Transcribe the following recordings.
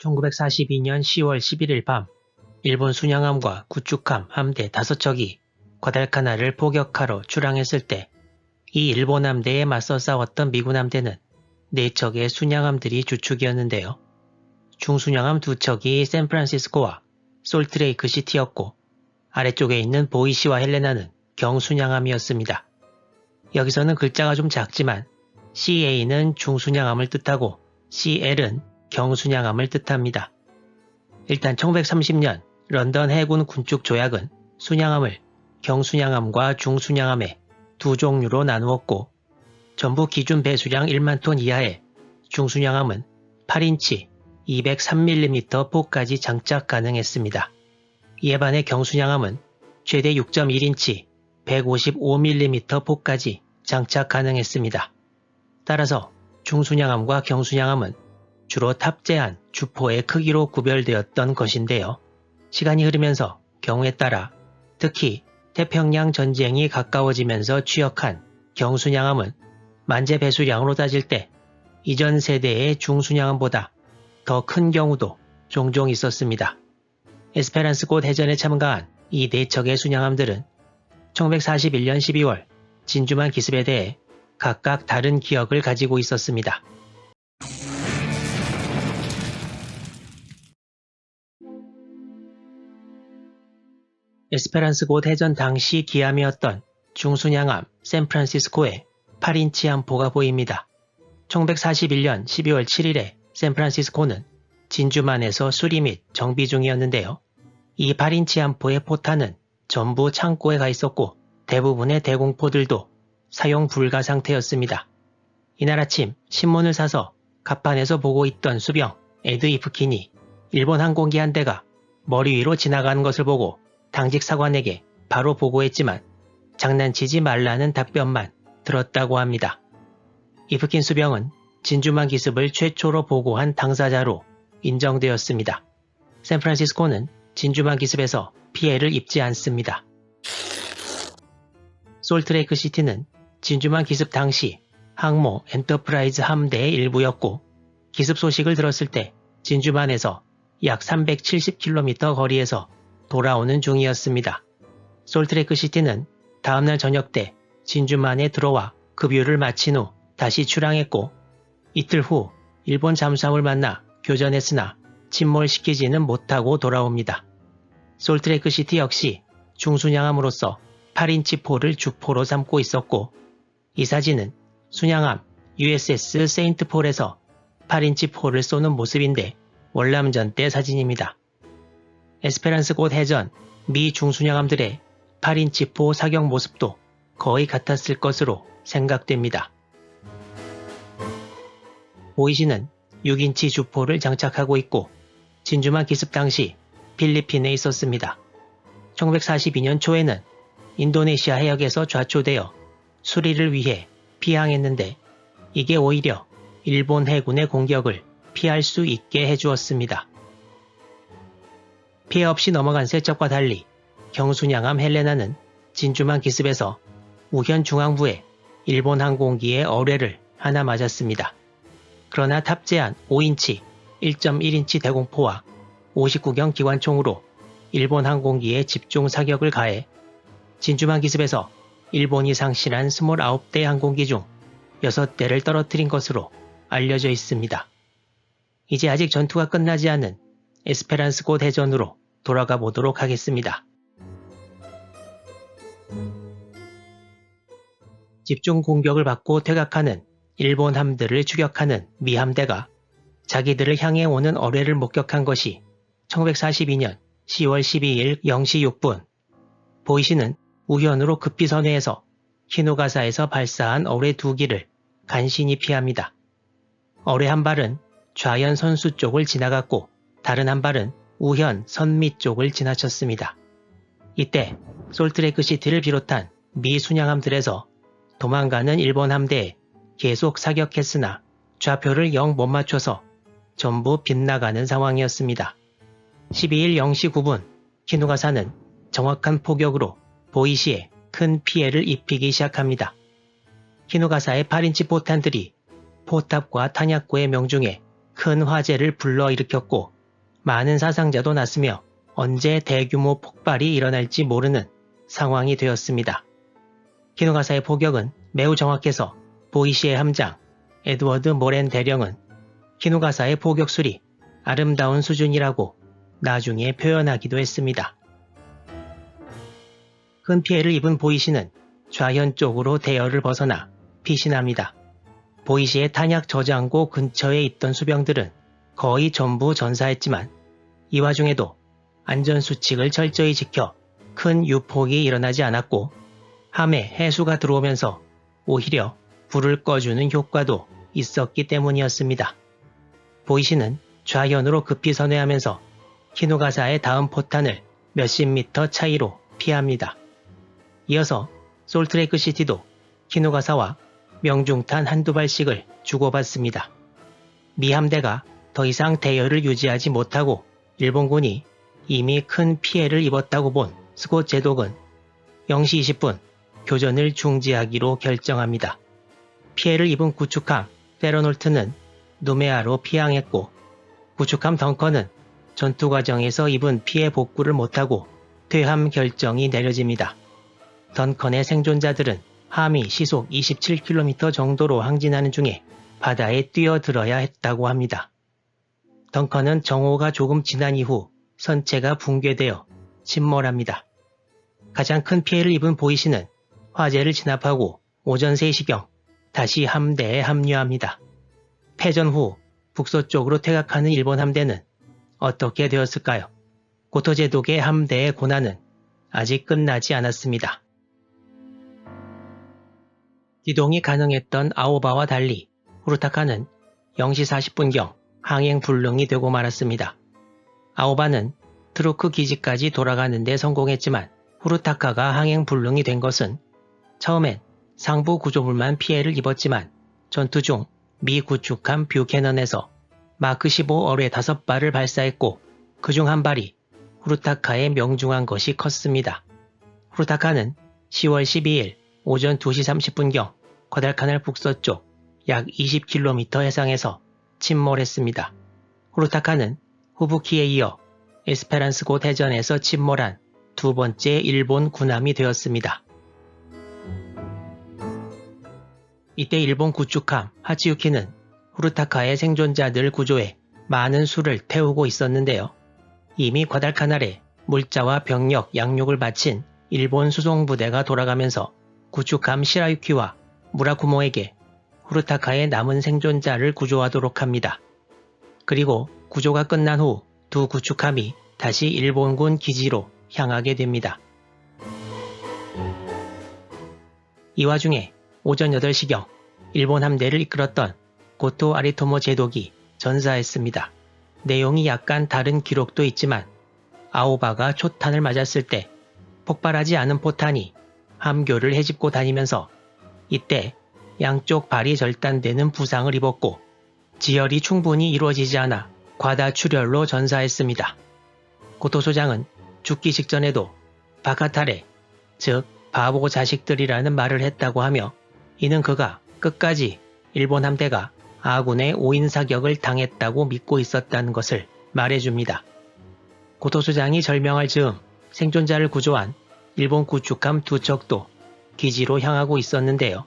1942년 10월 11일 밤 일본 순양함과 구축함 함대 5척이 과달카나를 포격하러 출항했을 때 이 일본 함대에 맞서 싸웠던 미군 함대는 4척의 순양함들이 주축이었는데요. 중순양함 2척이 샌프란시스코와 솔트레이크 시티였고 아래쪽에 있는 보이시와 헬레나는 경순양함이었습니다. 여기서는 글자가 좀 작지만 CA는 중순양함을 뜻하고 CL은 경순양함을 뜻합니다. 일단 1930년 런던 해군 군축 조약은 순양함을 경순양함과 중순양함의 두 종류로 나누었고 전부 기준 배수량 1만 톤 이하의 중순양함은 8인치 203mm 포까지 장착 가능했습니다. 이에 반해 경순양함은 최대 6.1인치 155mm 포까지 장착 가능했습니다. 따라서 중순양함과 경순양함은 주로 탑재한 주포의 크기로 구별되었던 것인데요. 시간이 흐르면서 경우에 따라 특히 태평양 전쟁이 가까워지면서 취역한 경순양함은 만재 배수량으로 따질 때 이전 세대의 중순양함보다 더 큰 경우도 종종 있었습니다. 에스페란스고 대전에 참가한 이 4척의 순양함들은 1941년 12월 진주만 기습에 대해 각각 다른 기억을 가지고 있었습니다. 에스페란스고 대전 당시 기함이었던 중순양함 샌프란시스코에 8인치 함포가 보입니다. 1941년 12월 7일에 샌프란시스코는 진주만에서 수리 및 정비 중이었는데요. 이 8인치 함포의 포탄은 전부 창고에 가 있었고 대부분의 대공포들도 사용 불가 상태였습니다. 이날 아침 신문을 사서 갑판에서 보고 있던 수병 에드 이프킨이 일본 항공기 한 대가 머리 위로 지나가는 것을 보고 당직 사관에게 바로 보고했지만 장난치지 말라는 답변만 들었다고 합니다. 이프킨 수병은 진주만 기습을 최초로 보고한 당사자로 인정되었습니다. 샌프란시스코는 진주만 기습에서 피해를 입지 않습니다. 솔트레이크 시티는 진주만 기습 당시 항모 엔터프라이즈 함대의 일부였고 기습 소식을 들었을 때 진주만에서 약 370km 거리에서 돌아오는 중이었습니다. 솔트레이크 시티는 다음날 저녁 때 진주만에 들어와 급유를 마친 후 다시 출항했고 이틀 후 일본 잠수함을 만나 교전했으나 침몰시키지는 못하고 돌아옵니다. 솔트레이크 시티 역시 중순양함으로서 8인치 포를 주포로 삼고 있었고 이 사진은 순양함 USS 세인트폴에서 8인치 포를 쏘는 모습인데 월남전 때 사진입니다. 에스페란스고 대전 미 중순양함들의 8인치 포 사격 모습도 거의 같았을 것으로 생각됩니다. 보이시는 6인치 주포를 장착하고 있고 진주만 기습 당시 필리핀에 있었습니다. 1942년 초에는 인도네시아 해역에서 좌초되어 수리를 위해 피항했는데 이게 오히려 일본 해군의 공격을 피할 수 있게 해주었습니다. 피해 없이 넘어간 세 척과 달리 경순양함 헬레나는 진주만 기습에서 우현 중앙부에 일본 항공기의 어뢰를 하나 맞았습니다. 그러나 탑재한 5인치 1.1인치 대공포와 59경 기관총으로 일본 항공기에 집중 사격을 가해 진주만 기습에서 일본이 상실한 29대 항공기 중 6대를 떨어뜨린 것으로 알려져 있습니다. 이제 아직 전투가 끝나지 않은 에스페란스고 대전으로 돌아가 보도록 하겠습니다. 집중 공격을 받고 퇴각하는 일본 함들을 추격하는 미 함대가 자기들을 향해 오는 어뢰를 목격한 것이 1942년 10월 12일 0시 6분 보이시는 우현으로 급히 선회해서 키누가사에서 발사한 어뢰 2기를 간신히 피합니다. 어뢰 한 발은 좌현 선수 쪽을 지나갔고 다른 한 발은 우현 선미 쪽을 지나쳤습니다. 이때 솔트레이크 시티를 비롯한 미 순양함들에서 도망가는 일본 함대에 계속 사격했으나 좌표를 영 못 맞춰서 전부 빗나가는 상황이었습니다. 12일 0시 9분 키누가사는 정확한 포격으로 보이시에 큰 피해를 입히기 시작합니다. 키누가사의 8인치 포탄들이 포탑과 탄약고의 명중에 큰 화재를 불러일으켰고 많은 사상자도 났으며 언제 대규모 폭발이 일어날지 모르는 상황이 되었습니다. 키누가사의 포격은 매우 정확해서 보이시의 함장 에드워드 모렌 대령은 키누가사의 포격술이 아름다운 수준이라고 나중에 표현하기도 했습니다. 큰 피해를 입은 보이시는 좌현 쪽으로 대열을 벗어나 피신합니다. 보이시의 탄약 저장고 근처에 있던 수병들은 거의 전부 전사했지만 이 와중에도 안전수칙을 철저히 지켜 큰 유폭이 일어나지 않았고 함에 해수가 들어오면서 오히려 불을 꺼주는 효과도 있었기 때문이었습니다. 보이시는 좌현으로 급히 선회하면서 키누가사의 다음 포탄을 몇십 미터 차이로 피합니다. 이어서 솔트레이크 시티도 키누가사와 명중탄 한두 발씩을 주고받습니다. 미 함대가 더 이상 대열을 유지하지 못하고 일본군이 이미 큰 피해를 입었다고 본 스콧 제독은 0시 20분 교전을 중지하기로 결정합니다. 피해를 입은 구축함 페러놀트는 누메아로 피항했고 구축함 덩컨은 전투 과정에서 입은 피해 복구를 못하고 퇴함 결정이 내려집니다. 덩컨의 생존자들은 함이 시속 27km 정도로 항진하는 중에 바다에 뛰어들어야 했다고 합니다. 덩컨은 정오가 조금 지난 이후 선체가 붕괴되어 침몰합니다. 가장 큰 피해를 입은 보이시는 화재를 진압하고 오전 3시경 다시 함대에 합류합니다. 패전 후 북서쪽으로 퇴각하는 일본 함대는 어떻게 되었을까요? 고토 제독의 함대의 고난은 아직 끝나지 않았습니다. 기동이 가능했던 아오바와 달리 후르타카는 0시 40분경 항행 불능이 되고 말았습니다. 아오바는 트루크 기지까지 돌아가는 데 성공했지만 후르타카가 항행 불능이 된 것은 처음엔 상부 구조물만 피해를 입었지만 전투 중 미 구축함 뷰캐넌에서 마크 15 어뢰 5발을 발사했고 그중 한 발이 후르타카에 명중한 것이 컸습니다. 후르타카는 10월 12일 오전 2시 30분경 과달카날 북서쪽 약 20km 해상에서 침몰했습니다. 후르타카는 후부키에 이어 에스페란스고 대전에서 침몰한 두 번째 일본 군함이 되었습니다. 이때 일본 구축함 하치유키는 후르타카의 생존자들 구조에 많은 수를 태우고 있었는데요. 이미 과달카날에 물자와 병력 양육을 마친 일본 수송부대가 돌아가면서 구축함 시라유키와 무라쿠모에게 후르타카의 남은 생존자를 구조하도록 합니다. 그리고 구조가 끝난 후 두 구축함이 다시 일본군 기지로 향하게 됩니다. 이 와중에 오전 8시경 일본 함대를 이끌었던 고토 아리토모 제독이 전사했습니다. 내용이 약간 다른 기록도 있지만 아오바가 초탄을 맞았을 때 폭발하지 않은 포탄이 함교를 헤집고 다니면서 이때 양쪽 발이 절단되는 부상을 입었고 지혈이 충분히 이루어지지 않아 과다출혈로 전사했습니다. 고토 소장은 죽기 직전에도 바카타레, 즉 바보 자식들이라는 말을 했다고 하며 이는 그가 끝까지 일본 함대가 아군의 오인 사격을 당했다고 믿고 있었다는 것을 말해줍니다. 고토 소장이 절명할 즈음 생존자를 구조한 일본 구축함 두 척도 기지로 향하고 있었는데요.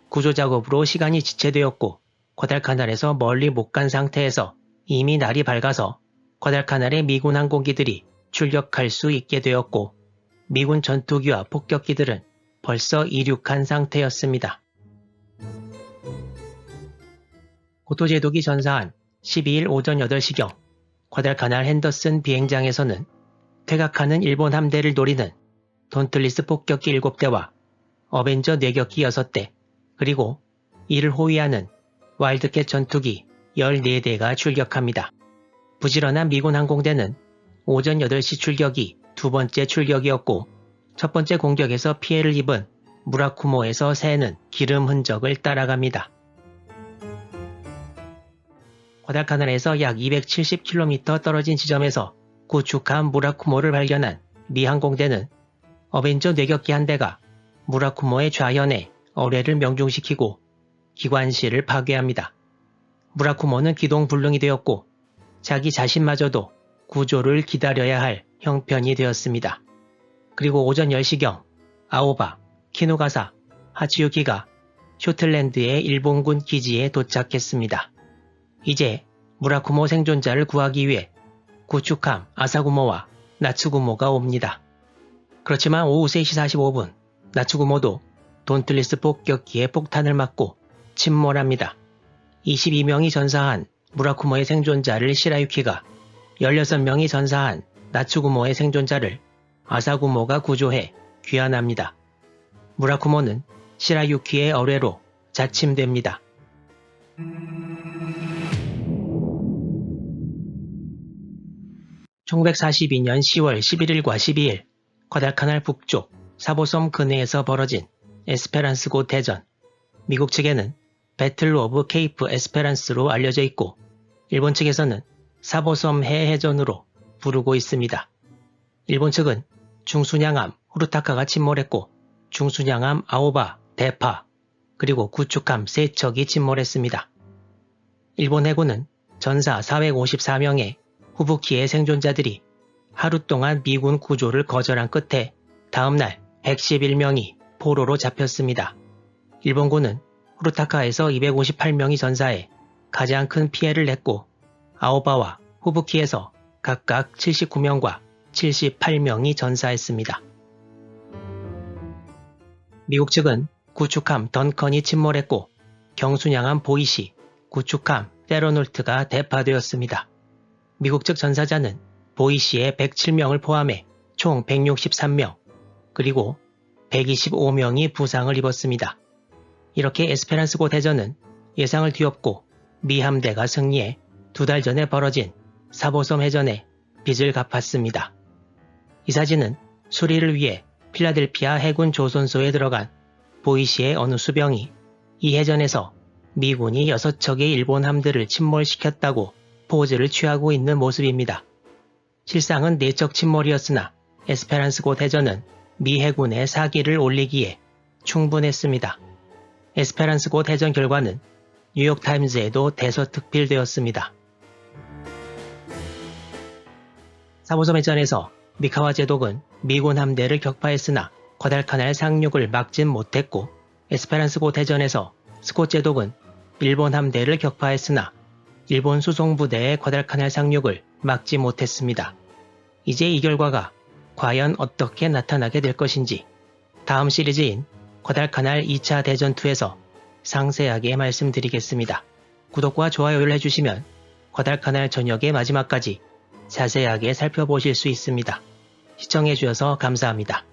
구조 작업으로 시간이 지체되었고 과달카날에서 멀리 못 간 상태에서 이미 날이 밝아서 과달카날의 미군 항공기들이 출격할 수 있게 되었고 미군 전투기와 폭격기들은 벌써 이륙한 상태였습니다. 고토 제독이 전사한 12일 오전 8시경 과달카날 핸더슨 비행장에서는 퇴각하는 일본 함대를 노리는 돈틀리스 폭격기 7대와 어벤저 내격기 6대 그리고 이를 호위하는 와일드캣 전투기 14대가 출격합니다. 부지런한 미군 항공대는 오전 8시 출격이 두 번째 출격이었고 첫 번째 공격에서 피해를 입은 무라쿠모에서 새는 기름 흔적을 따라갑니다. 과달카날에서 약 270km 떨어진 지점에서 구축함 무라쿠모를 발견한 미 항공대는 어벤져 뇌격기 한 대가 무라쿠모의 좌현에 어뢰를 명중시키고 기관실을 파괴합니다. 무라쿠모는 기동불능이 되었고 자기 자신마저도 구조를 기다려야 할 형편이 되었습니다. 그리고 오전 10시경 아오바, 키누가사, 하치유키가 쇼틀랜드의 일본군 기지에 도착했습니다. 이제 무라쿠모 생존자를 구하기 위해 구축함 아사구모와 나츠구모가 옵니다. 그렇지만 오후 3시 45분 나츠구모도 돈틀리스 폭격기에 폭탄을 맞고 침몰합니다. 22명이 전사한 무라쿠모의 생존자를 시라유키가 16명이 전사한 나츠구모의 생존자를 아사구모가 구조해 귀환합니다. 무라쿠모는 시라유키의 어뢰로 자침됩니다. 1942년 10월 11일과 12일 과달카날 북쪽 사보섬 근해에서 벌어진 에스페란스고 대전. 미국 측에는 배틀 오브 케이프 에스페란스로 알려져 있고 일본 측에서는 사보섬 해해전으로 부르고 있습니다. 일본 측은 중순양함 후르타카가 침몰했고 중순양함 아오바, 대파, 그리고 구축함 3척이 침몰했습니다. 일본 해군은 전사 454명의 후부키의 생존자들이 하루 동안 미군 구조를 거절한 끝에 다음날 111명이 포로로 잡혔습니다. 일본군은 후르타카에서 258명이 전사해 가장 큰 피해를 냈고 아오바와 후부키에서 각각 79명과 78명이 전사했습니다. 미국 측은 구축함 던컨이 침몰했고 경순양함 보이시, 구축함 페로놀트가 대파되었습니다. 미국 측 전사자는 보이시의 107명을 포함해 총 163명, 그리고 125명이 부상을 입었습니다. 이렇게 에스페란스고 대전은 예상을 뒤엎고 미 함대가 승리해 2달 전에 벌어진 사보섬 해전에 빚을 갚았습니다. 이 사진은 수리를 위해 필라델피아 해군 조선소에 들어간 보이시의 어느 수병이 이 해전에서 미군이 6척의 일본 함대를 침몰시켰다고 포즈를 취하고 있는 모습입니다. 실상은 4척 침몰이었으나 에스페란스고 대전은 미 해군의 사기를 올리기에 충분했습니다. 에스페란스고 대전 결과는 뉴욕타임즈에도 대서특필되었습니다. 사보섬 해전에서 미카와 제독은 미군 함대를 격파했으나 과달카날 상륙을 막진 못했고 에스페란스고 대전에서 스콧 제독은 일본 함대를 격파했으나 일본 수송부대의 과달카날 상륙을 막지 못했습니다. 이제 이 결과가 과연 어떻게 나타나게 될 것인지 다음 시리즈인 과달카날 2차 대전투에서 상세하게 말씀드리겠습니다. 구독과 좋아요를 해주시면 과달카날 전역의 마지막까지 자세하게 살펴보실 수 있습니다. 시청해주셔서 감사합니다.